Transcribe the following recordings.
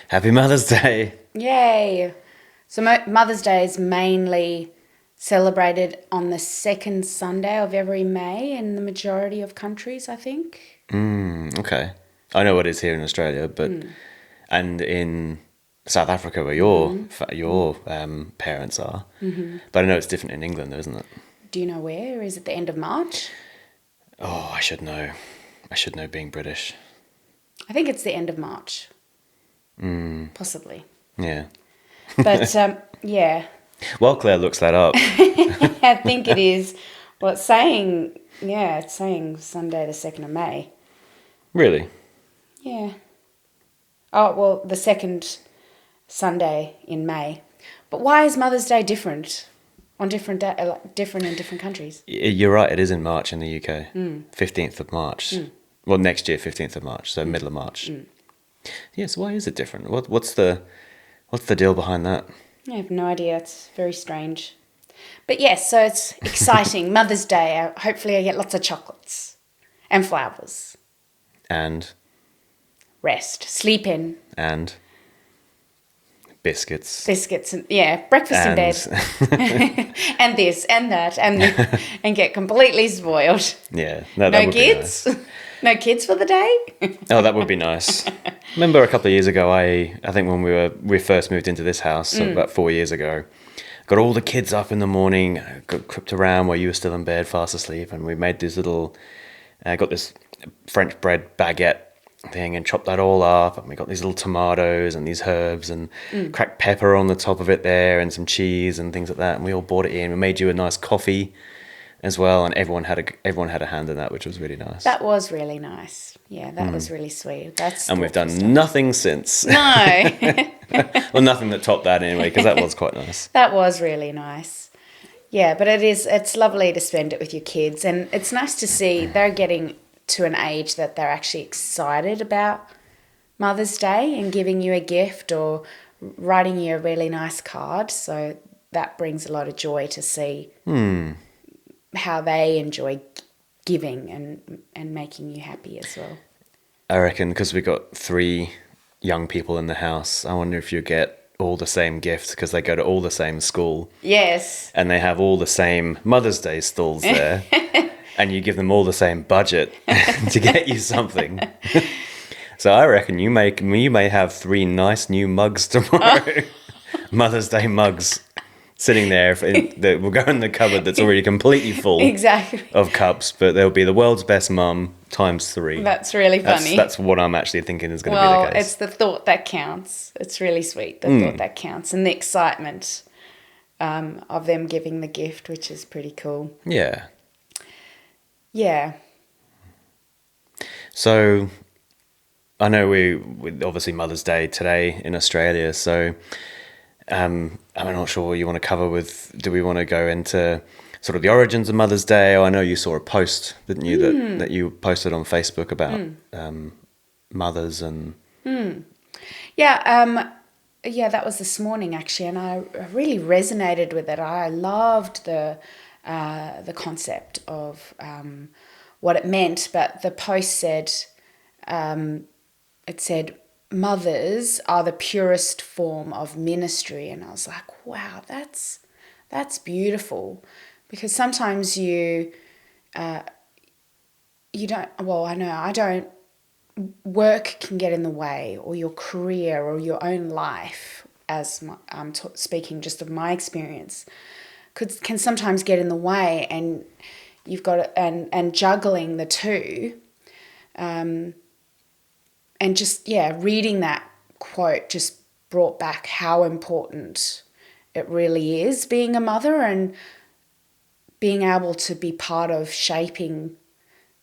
Happy Mother's Day. Yay! So Mother's Day is mainly celebrated on the second Sunday of every May in the majority of countries, I think. Okay. I know what it is here in Australia, but and in South Africa where your parents are. But I know it's different in England, though, isn't it? Do you know where? Is it the end of March? Oh, I should know. I should know being British. I think it's the end of March. Possibly. Yeah. But yeah, While Claire looks that up. I think it is. Well, it's saying Sunday the 2nd of May. Really? Yeah. Oh, well, the second Sunday in May. But why is Mother's Day different on different different in different countries? You're right, it is in March in the UK. 15th of March. Well, next year, 15th of March, so middle of March. Yeah, so why is it different? What's the deal behind that? I have no idea. It's very strange. But yes, so it's exciting. Mother's Day. Hopefully I get lots of chocolates and flowers. And Rest. Sleep in. and biscuits. Biscuits. And breakfast in bed. And this and that. And get completely spoiled. Yeah, that No would kids? be nice. No kids for the day? Oh, that would be nice. Remember a couple of years ago, I think when we first moved into this house, so about 4 years ago, got all the kids up in the morning, got crept around while you were still in bed, fast asleep, and we made this little, got this French bread baguette thing and chopped that all up, and we got these little tomatoes and these herbs and cracked pepper on the top of it there and some cheese and things like that, and we all brought it in. We made you a nice coffee as well, and everyone had a hand in that, which was really nice. That was really nice. Yeah, that was really sweet. And we've done nothing since. No. Well, nothing that topped that anyway, because that was quite nice. That was really nice. Yeah, but it's lovely to spend it with your kids, and it's nice to see they're getting to an age that they're actually excited about Mother's Day and giving you a gift or writing you a really nice card. So that brings a lot of joy to see how they enjoy giving and making you happy as well. I reckon because we got 3 young people in the house, I wonder if you get all the same gifts because they go to all the same school. Yes. And they have all the same Mother's Day stalls there. And you give them all the same budget to get you something. So I reckon you may have 3 nice new mugs tomorrow. Mother's Day mugs. Sitting there, we'll go in the cupboard that's already completely full Exactly. of cups, but there'll be the world's best mum times 3. That's really funny. That's what I'm actually thinking is going to be the case. Well, it's the thought that counts. It's really sweet, the thought that counts, and the excitement of them giving the gift, which is pretty cool. Yeah. Yeah. So, I know we obviously Mother's Day today in Australia, so I'm not sure what you want to cover with. Do we want to go into sort of the origins of Mother's Day? Oh, I know you saw a post, didn't you, that you posted on Facebook about mothers and... Yeah, that was this morning actually, and I really resonated with it. I loved the concept of what it meant, but the post said, it said, mothers are the purest form of ministry. And I was like, wow, that's beautiful, because sometimes you don't, well, I don't, work can get in the way, or your career or your own life, as I'm speaking just of my experience, can sometimes get in the way, and you've got and juggling the two, and just, reading that quote just brought back how important it really is being a mother and being able to be part of shaping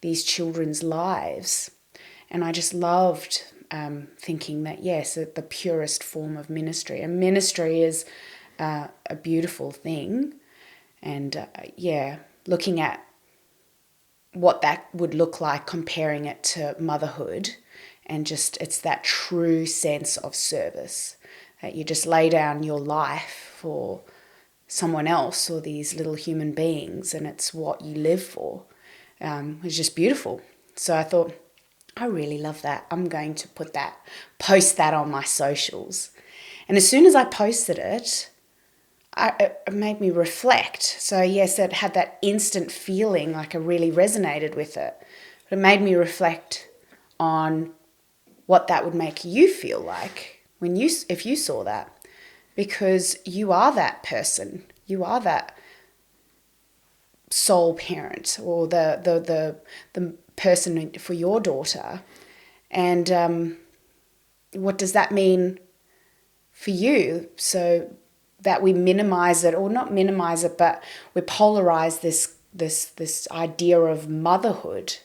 these children's lives. And I just loved thinking that, yes, the purest form of ministry. And ministry is a beautiful thing. And, looking at what that would look like, comparing it to motherhood, and just it's that true sense of service, that you just lay down your life for someone else or these little human beings, and it's what you live for. It's just beautiful. So I thought I really love that. I'm going to post that on my socials. And as soon as I posted it, it made me reflect. So yes, it had that instant feeling, like I really resonated with it. But it made me reflect on what that would make you feel like if you saw that, because you are that person. You are that sole parent, or the person for your daughter. And what does that mean for you? So that we minimize it, or not minimize it, but we polarize this idea of motherhood.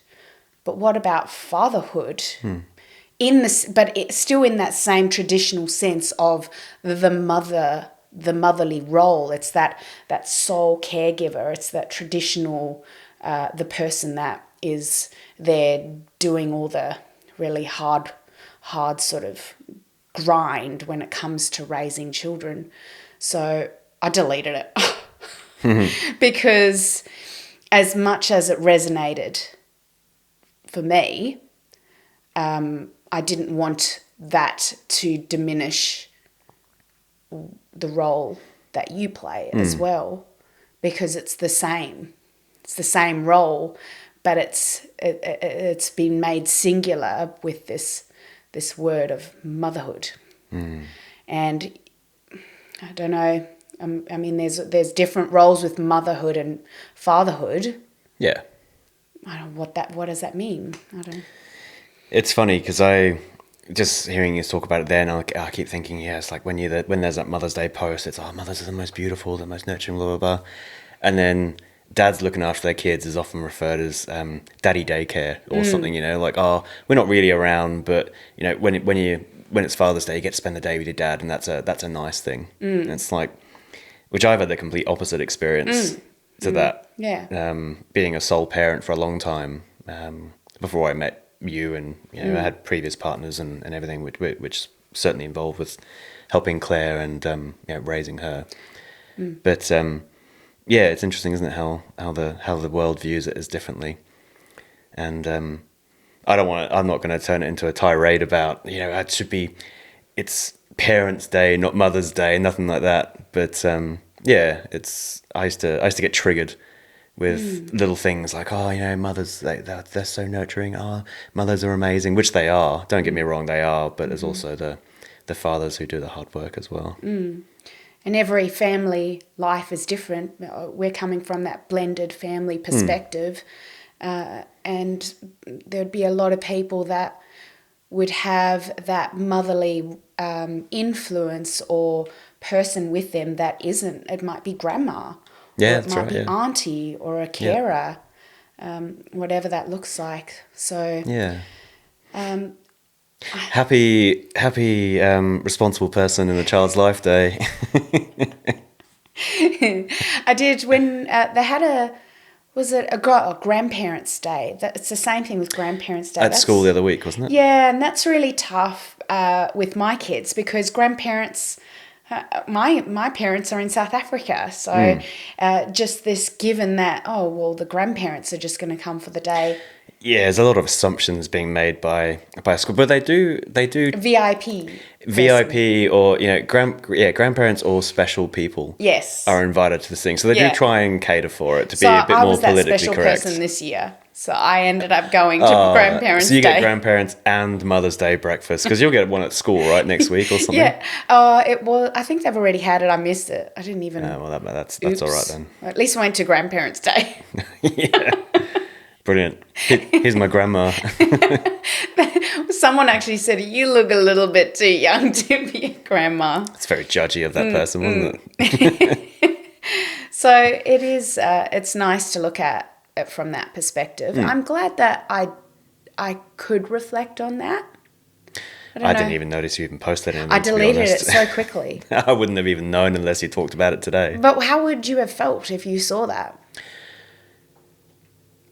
But what about fatherhood? But it's still in that same traditional sense of the motherly role. It's that sole caregiver. It's that traditional, the person that is there doing all the really hard sort of grind when it comes to raising children. So I deleted it because as much as it resonated for me, I didn't want that to diminish the role that you play as well, because it's the same. It's the same role, but it's been made singular with this word of motherhood. And I don't know. I mean, there's different roles with motherhood and fatherhood. Yeah. I don't know what does that mean? I don't. It's funny because I just hearing you talk about it there, and I keep thinking, yeah, it's like when there's that Mother's Day post, it's mothers are the most beautiful, the most nurturing, blah blah blah, and then dads looking after their kids is often referred as daddy daycare or something, like, we're not really around, but when it's Father's Day, you get to spend the day with your dad, and that's a nice thing. And it's like, which I've had the complete opposite experience to that. Yeah. Being a sole parent for a long time before I met you, and I had previous partners and everything, which certainly involved with helping Claire and raising her. But yeah, it's interesting, isn't it, how the world views it as differently. And I'm not going to turn it into a tirade about it's Parents' Day, not Mother's Day, nothing like that. But yeah, I used to get triggered with little things like, mothers, they're so nurturing. Mothers are amazing, which they are. Don't get me wrong, they are. But there's also the fathers who do the hard work as well. And every family life is different. We're coming from that blended family perspective. And there'd be a lot of people that would have that motherly influence or person with them that isn't. It might be grandma. Yeah, or it might be yeah. auntie or a carer, whatever that looks like. So yeah. Happy responsible person in a child's life day. I did when they had a grandparents' day. It's the same thing with grandparents' day. At school the other week, wasn't it? Yeah, and that's really tough with my kids because grandparents. My parents are in South Africa, so just this given that the grandparents are just going to come for the day. Yeah, there's a lot of assumptions being made by school, but they do VIP or grandparents or special people. Yes, are invited to this thing, so they do try and cater for it to be a bit more politically correct. So I was that special person this year, so I ended up going to grandparents' day. So you get day. Grandparents and Mother's Day breakfast because you'll get one at school right next week or something. Yeah, I think they've already had it. I missed it. I didn't even. Well, that's all right then. At least I went to grandparents' day. Yeah. Brilliant. Here's my grandma. Someone actually said, you look a little bit too young to be a grandma. It's very judgy of that person, wasn't it? So it is, it's nice to look at it from that perspective. I'm glad that I could reflect on that. I didn't even notice you even posted anything. I deleted it so quickly. I wouldn't have even known unless you talked about it today. But how would you have felt if you saw that?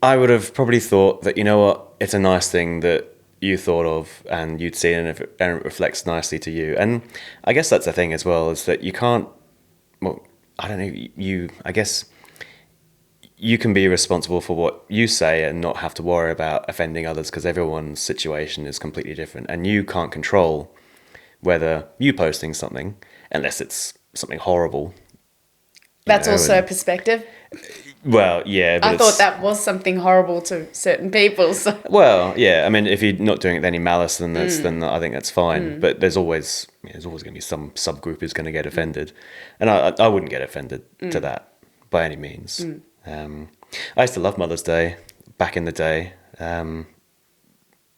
I would have probably thought that, you know what, it's a nice thing that you thought of and you'd seen and it reflects nicely to you. And I guess that's the thing as well, is that you can't, I don't know, I guess you can be responsible for what you say and not have to worry about offending others, because everyone's situation is completely different, and you can't control whether you posting something, unless it's something horrible. That's also a perspective. Well, yeah. But I thought that was something horrible to certain people. So. Well, yeah. I mean, if you're not doing it with any malice, then I think that's fine. But there's always going to be some subgroup who's going to get offended, and I wouldn't get offended to that by any means. I used to love Mother's Day back in the day,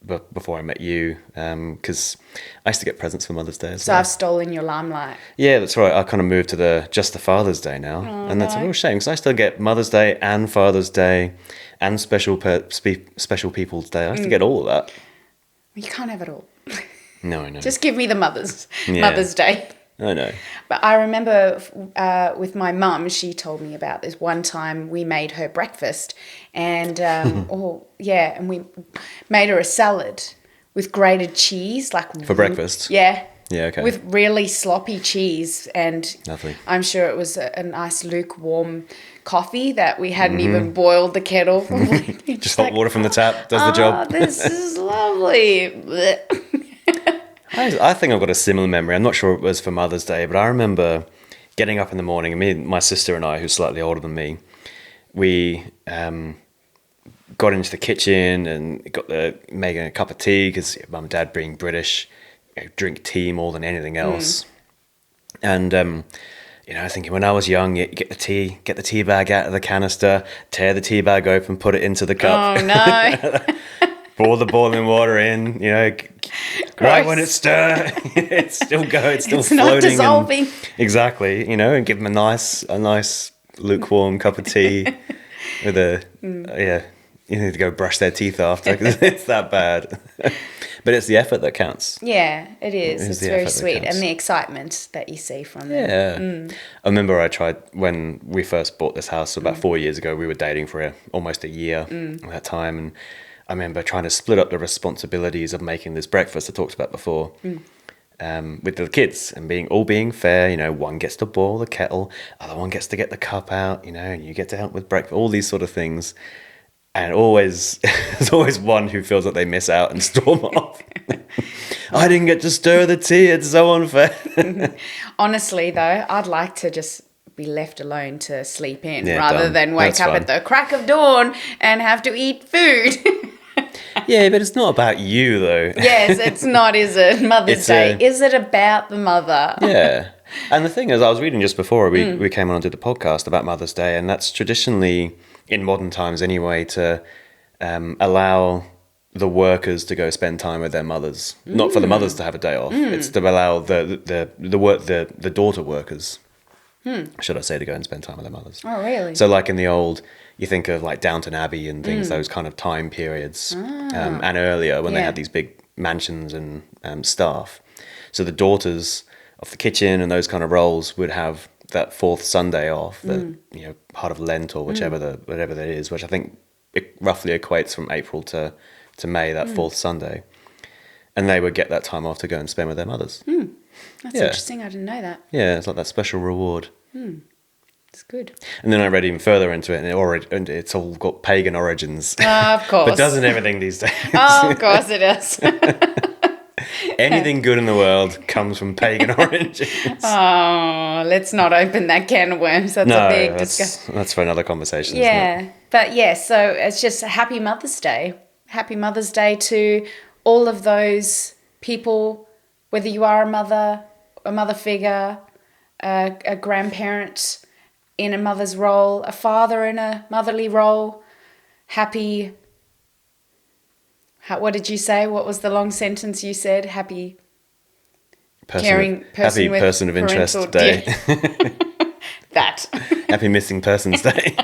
but before I met you, because I used to get presents for Mother's Day as well. So I've stolen your limelight. Yeah, that's right. I kind of moved to just the Father's Day now, and that's a real shame, because I still get Mother's Day and Father's Day and special People's Day. I used to get all of that. You can't have it all. No, I know. Just give me the Mother's Day. I know. But I remember with my mum, she told me about this one time we made her breakfast, and and we made her a salad with grated cheese, for breakfast. Yeah. Yeah, okay. With really sloppy cheese, and Lovely. I'm sure it was a nice lukewarm coffee that we hadn't even boiled the kettle. Just hot water from the tap does the job. This is lovely. I think I've got a similar memory. I'm not sure it was for Mother's Day, but I remember getting up in the morning, and my sister and I, who's slightly older than me, we got into the kitchen and got making a cup of tea, because Mum and Dad, being British, drink tea more than anything else. And thinking when I was young, you get the tea bag out of the canister, tear the tea bag open, put it into the cup. Oh no. Pour the boiling water in, right when it stirs, it's still going, it's floating. Not dissolving. Exactly, and give them a nice lukewarm cup of tea with you need to go brush their teeth after, because it's that bad. But it's the effort that counts. Yeah, it is. It's very sweet, and the excitement that you see from them. Yeah. I remember I tried when we first bought this house about 4 years ago. We were dating for almost a year at that time, and I remember trying to split up the responsibilities of making this breakfast I talked about before with the kids, and being fair. One gets to boil the kettle, other one gets to get the cup out, and you get to help with breakfast, all these sort of things. And there's always one who feels that they miss out and storm off. I didn't get to stir the tea, it's so unfair. Honestly, though, I'd like to just be left alone to sleep in rather than wake up at the crack of dawn and have to eat food. Yeah, but it's not about you, though. Yes, it's not, is it? Mother's Day. Is it about the mother? Yeah. And the thing is, I was reading just before we came on to the podcast about Mother's Day, and that's traditionally, in modern times anyway, to allow the workers to go spend time with their mothers. Not for the mothers to have a day off. It's to allow the daughter workers, should I say, to go and spend time with their mothers. Oh, really? So like in the old, you think of like Downton Abbey and things, those kind of time periods, and earlier when they had these big mansions and staff. So the daughters of the kitchen and those kind of roles would have that fourth Sunday off, the part of Lent or whatever that is, which I think it roughly equates from April to May, that fourth Sunday, and they would get that time off to go and spend with their mothers. That's interesting. I didn't know that. Yeah, it's like that special reward. It's good. And then I read even further into it, and it's all got pagan origins. Of course. But doesn't everything these days? Oh, of course it is. Anything good in the world comes from pagan origins. Oh, let's not open that can of worms. That's a big discussion. That's for another conversation, yeah. isn't it? But yeah, so it's just a happy Mother's Day. Happy Mother's Day to all of those people, whether you are a mother figure, a grandparent in a mother's role, a father in a motherly role. What did you say? What was the long sentence you said? Happy person of interest day. That. Happy missing persons day.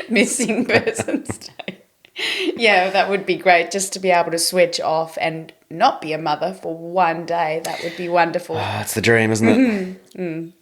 Missing persons day. Yeah, that would be great, just to be able to switch off and not be a mother for one day. That would be wonderful. It's the dream, isn't it?